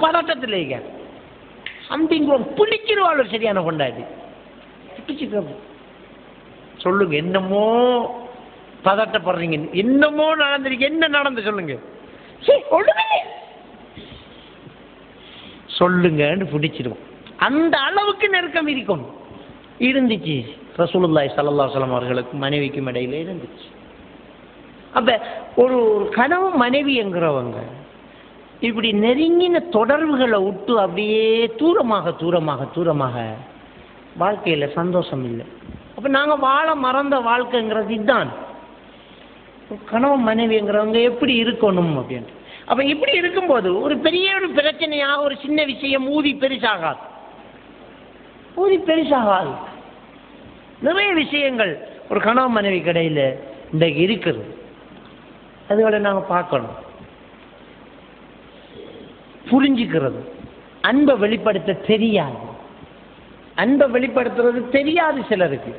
பதட்டத்தில் இருக்க சம்திங் பிடிக்கிறவாள் ஒரு சரியான கொண்டாடி பிடிச்சிக்க சொல்லுங்க, என்னமோ பதட்டப்படுறீங்க, என்னமோ நடந்திருக்கு, என்ன நடந்து சொல்லுங்க, சொல்லுங்கன்னு பிடிச்சிடுவோம். அந்த அளவுக்கு நெருக்கம் இருக்கும் இருந்துச்சு ரசூலுல்லாஹி ஸல்லல்லாஹு அலைஹி வஸல்லம் அவர்களுக்கு மனைவிக்கும் இடையில இருந்துச்சு. அப்ப ஒரு கணவன் மனைவி என்கிறவங்க இப்படி நெருங்கின தொடர்புகளை விட்டு அப்படியே தூரமாக தூரமாக தூரமாக வாழ்க்கையில சந்தோஷம் இல்லை. அப்ப நாங்க வாழ மறந்த வாழ்க்கைங்கிறது இதுதான். கணவன் மனைவிங்கிறவங்க எப்படி இருக்கணும் அப்படின்ட்டு. அப்ப இப்படி இருக்கும்போது ஒரு பெரிய ஒரு பிரச்சனையாக ஒரு சின்ன விஷயம் ஊதி பெருசாகாது. நிறைய விஷயங்கள் ஒரு கணவன் மனைவி கடையில் இன்றைக்கு இருக்குது. அதுகளை நாங்கள் பார்க்கணும், புரிஞ்சுக்கிறது. அன்பை வெளிப்படுத்த தெரியாது, அன்பை வெளிப்படுத்துறது தெரியாது சிலருக்கு.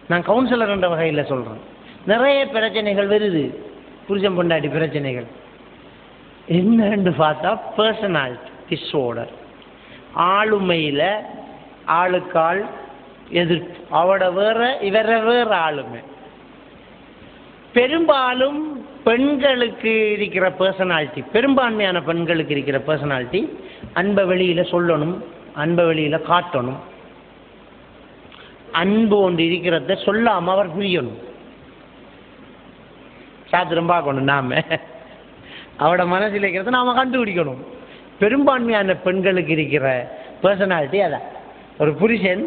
நான் கவுன்சிலர் என்ற வகையில் சொல்றேன். நிறைய பிரச்சனைகள் வருது, புருஷன் பொண்டாட்டி பிரச்சனைகள். என்னன்னு பார்த்தா பர்சனாலிட்டி டிஸார்டர், ஆளுமையில ஆளுக்காள் எதிர்ப்பு, அவட வேற இவர வேற ஆளுமை. பெரும்பாலும் பெண்களுக்கு இருக்கிற பர்சனாலிட்டி, பெரும்பான்மையான பெண்களுக்கு இருக்கிற பர்சனாலிட்டி அன்பை வெளியில சொல்லணும், அன்பை வெளியில காட்டணும். அன்பு ஒன்று இருக்கிறத சொல்லாம அவர் புரியணும். சாத்திரம் பார்க்கணும், நாம அவட மனசில் இருக்கிறத நாம கண்டுபிடிக்கணும். பெரும்பான்மையான பெண்களுக்கு இருக்கிற பர்சனாலிட்டி அதான். ஒரு புருஷன்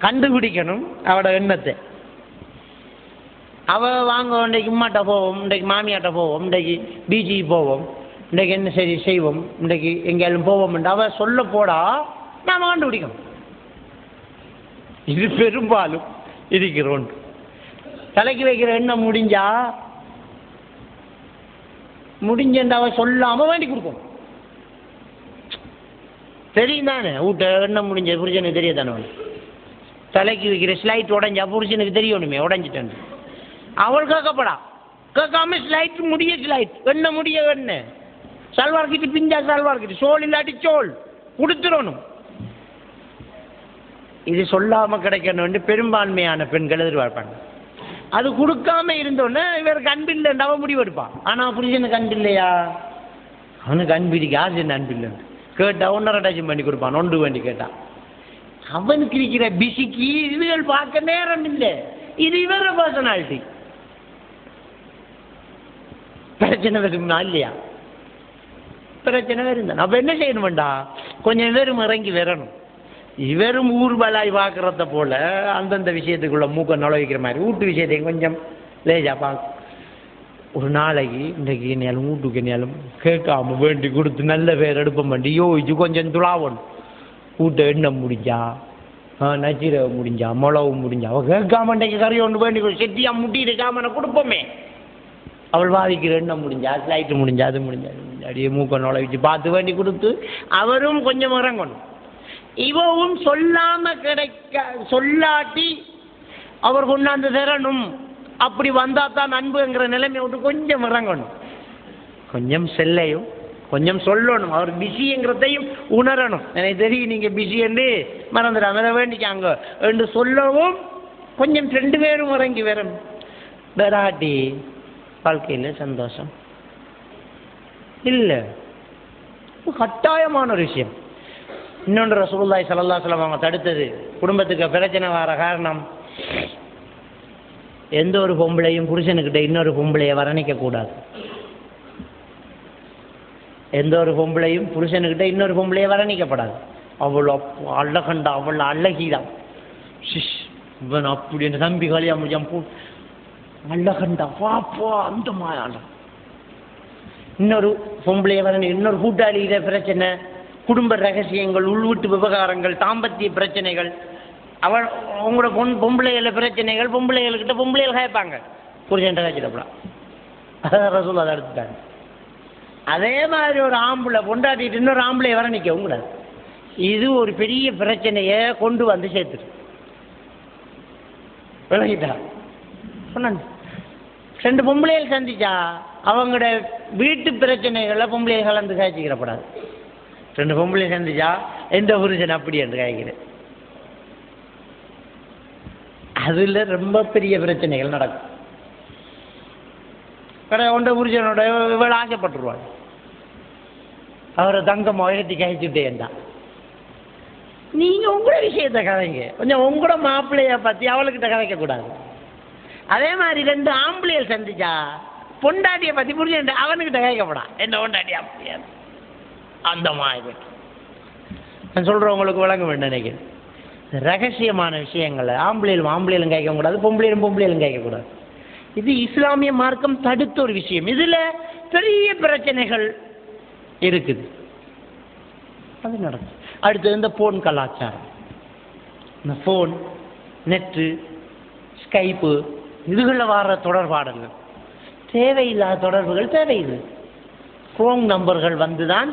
கண்டுபிடிக்கணும் அவட எண்ணத்தை. அவ வாங்க, இன்றைக்கு உம்மாட்ட போவோம், இன்றைக்கு மாமியாட்ட போவோம், இன்றைக்கு பீச்சி போவோம், இன்றைக்கு என்ன சரி செய்வோம், இன்றைக்கு எங்கேயாலும் போவோம், அவ சொல்ல போடா நாம கண்டுபிடிக்கணும். இது பெரும்பாலும் இருக்கிறோம். தலைக்கு வைக்கிற எண்ணம் முடிஞ்ச அவ சொல்லாம வேண்டி கொடுக்கணும். தெரியும் தானே, வீட்டை எண்ணம் முடிஞ்ச புருஷனுக்கு தெரிய தானே. தலைக்கு வைக்கிற ஸ்லைட் உடஞ்சா புருஷனுக்கு தெரியணுமே உடஞ்சிட்டேன். அவள் கேட்காம ஸ்லைட் முடிய ஸ்லைட் என்ன முடிய என்ன சல்வார் கிட்ட பிஞ்சா சல்வார் கிட்ட சோல் இல்லாட்டி சோல் கொடுத்துடணும். இது சொல்லாம கிடைக்கணும் பெரும்பான்மையான பெண்கள் எதிர்பார்ப்பாங்க. அது கொடுக்காம இருந்தோன்னே இவருக்கு அன்பு இல்லைன்னு அவன் முடிவெடுப்பான். ஆனா புருஷனுக்கு அன்பு இல்லையா, அவனுக்கு அன்பு இருக்கு, யாரு அன்பு இல்லைன்னு கேட்டா 1.5 டஜன் பண்ணி கொடுப்பான். நொண்டு வேண்டி கேட்டான். அவனுக்கு இருக்கிற பிசிக்கு இதுகள் பார்க்க நேரம் இல்லை. இது இவர பர்சனாலிட்டி. பிரச்சனை வருமா இல்லையா? பிரச்சனை வருந்தான். அப்ப என்ன செய்யணும்டா, கொஞ்சம் இவரும் இறங்கி வரணும். இவரும் ஊர்வலாய் பார்க்கறத போல அந்தந்த விஷயத்துக்குள்ள மூக்க நுழைவிக்கிற மாதிரி வீட்டு விஷயத்தையும் கொஞ்சம் லேஜா பார்க்க. ஒரு நாளைக்கு இன்றைக்கு என்னாலும் வீட்டுக்கு என்னாலும் கேட்காம வேண்டி கொடுத்து நல்ல பேர் எடுப்ப மாட்டி யோசிச்சு கொஞ்சம் துளாவணும். வீட்டை எண்ணம் முடிஞ்சா, நச்சீரக முடிஞ்சா, மிளவு முடிஞ்சா, அவள் கேட்காம இன்றைக்கு கறி ஒன்று வேண்டி செட்டியா முட்டிட்டு காமனை கொடுப்போமே. அவள் வாதிக்கிற எண்ணம் முடிஞ்சா, ஸ்லைட்டு முடிஞ்சா, அது முடிஞ்சா, அப்படியே மூக்க நுழைவிச்சு பார்த்து வேண்டி கொடுத்து அவரும் கொஞ்சம் இறங்கணும். இவவும் சொல்லாம சொல்லாட்டி அவர் கொண்டாந்து தரணும். அப்படி வந்தா தான் அன்புங்கிற நிலைமை விட்டு கொஞ்சம் இறங்கணும். கொஞ்சம் செல்லையும் கொஞ்சம் சொல்லணும். அவர் பிஸிங்கிறதையும் உணரணும். எனக்கு தெரியும் நீங்க பிஸி என்று மறந்துடாம அதை வேண்டிக்காங்க என்று சொல்லவும் கொஞ்சம் 2 பேரும் இறங்கி வரணும். பெராட்டி வாழ்க்கையில சந்தோஷம் இல்லை, கட்டாயமான ஒரு விஷயம். இன்னொன்று ரசூலுல்லாஹி ஸல்லல்லாஹு அலைஹி வஸல்லம் அவங்க தடுத்தது, குடும்பத்துக்கு பிரச்சனை வர காரணம், எந்த ஒரு பொம்பளையும் புருஷனுக்கிட்ட இன்னொரு பொம்பளைய வர்ணிக்க கூடாது. எந்த ஒரு பொம்பளையும் புருஷனுக்கிட்ட இன்னொரு பொம்பளைய வர்ணிக்கப்படாது. அவ்வளோ அழகண்டா, அவ்வளோ அழகிதான், இவன் அப்படி என் தம்பி கல்யாணம் முடியாம போ அழகண்டா பாப்பா அந்த மாயாள. இன்னொரு பொம்பளைய வரணி, இன்னொரு கூட்டாளியில பிரச்சனை, குடும்ப ரகசியங்கள், உள்வீட்டு விவகாரங்கள், தாம்பத்திய பிரச்சனைகள், அவள் உங்களோட பொம்பளைகள பிரச்சனைகள், பொம்பளைகள்கிட்ட பொம்பளைகள் கேட்பாங்க, புருஷன் காய்ச்சிடப்படா. அதான் ரசூல் அதை எடுத்துட்டாங்க. அதே மாதிரி ஒரு ஆம்பளை பொண்டாட்டிட்டு இன்னொரு ஆம்பளையை வர்ணிக்கவும் கூடாது. இது ஒரு பெரிய பிரச்சனையை கொண்டு வந்து சேர்த்துட்டு விளங்கிட்டா. சொன்னாங்க 2 பொம்பளைகள் சந்திச்சா அவங்களோட வீட்டு பிரச்சனைகளை பொம்பளையை கலந்து காய்ச்சிக்கிறப்படாது. 2 பொம்பளை சந்திச்சா எந்த புருஷன் அப்படி என்று கேட்கிறேன். அதுல ரொம்ப பெரிய பிரச்சனைகள் நடக்கும். ஒன்ற புருஷனோட இவ்வளோ ஆசைப்பட்டுருவாள், அவரை தங்கம் உயர்த்தி கழிச்சுட்டேன்டா. நீங்க உங்களோட விஷயத்த கதைங்க, கொஞ்சம் உங்களோட மாப்பிள்ளைய பத்தி அவளுக்கிட்ட கதைக்க கூடாது. அதே மாதிரி 2 ஆம்பளைகள் சந்திச்சா பொண்டாட்டிய பத்தி புரிஞ்சு அவனுக்கிட்ட கேட்கப்படா, என்ன பொண்டாட்டியா அப்படியா அந்த மாதிரி. நான் சொல்றவங்களுக்கு விளங்க வேண்டும் நினைக்கிறேன். ரகசியமான விஷயங்களை ஆம்பளையிலும் கேட்க கூடாது, பொம்பளையிலும் கேட்கக்கூடாது. இது இஸ்லாமிய மார்க்கம் தடுத்த ஒரு விஷயம். இதுல பெரிய பிரச்சனைகள் இருக்குது. அது நடக்கும். அடுத்தது இந்த போன் கலாச்சாரம், இந்த போன், நெட்டு, ஸ்கைப்பு, இதுகளில் வர்ற தொடர்பாடல்கள், தேவையில்லாத தொடர்புகள் தேவையில்லை. ரோங் நம்பர்கள் வந்துதான்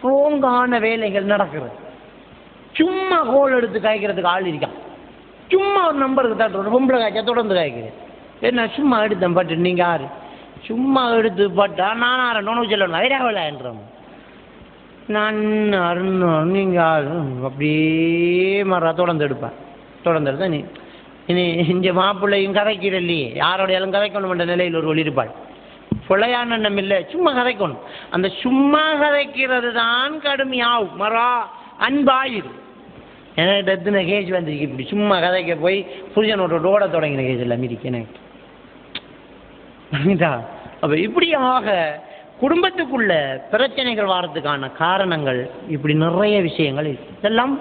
ரோங்கான வேலைகள் நடக்கிறது. சும்மா கோல் எடுத்து காய்க்கிறதுக்கு ஆள் இருக்கான், சும்மா ஒரு நம்பருக்கு தட்டுற பொம்பளை காய்ச்சா தொடர்ந்து காய்க்கிறேன். என்ன சும்மா எடுத்தேன் பட்டு நீங்க யாரு, சும்மா எடுத்து பட்டா நான் ஆரணும் சொல்லணும் வைராவலான்றோம். நான் அருணும் நீங்க அப்படியே மர தொடர்ந்து எடுப்பேன். தொடர்ந்து எடுத்தா நீ இனி இங்க மாப்பிள்ளையும் கதைக்கிற இல்லையே, யாரோடையாலும் கதைக்கணும் என்ற நிலையில் ஒரு ஒளி இருப்பாள். பிள்ளையான எண்ணம் இல்லை, சும்மா கதைக்கணும். அந்த சும்மா கதைக்கிறது தான் கடுமையாகும், மரா அன்பாயிரு. எனக்கு எத்தனை கேஸ் வந்துருக்கு இப்படி சும்மா கதைக்க போய் புருஷனோட ஓட தொடங்கின கேஸ் எல்லாம் இருக்கு எனக்கு. அப்ப இப்படியாக குடும்பத்துக்குள்ள பிரச்சனைகள் வாரத்துக்கான காரணங்கள் இப்படி நிறைய விஷயங்கள் இதெல்லாம்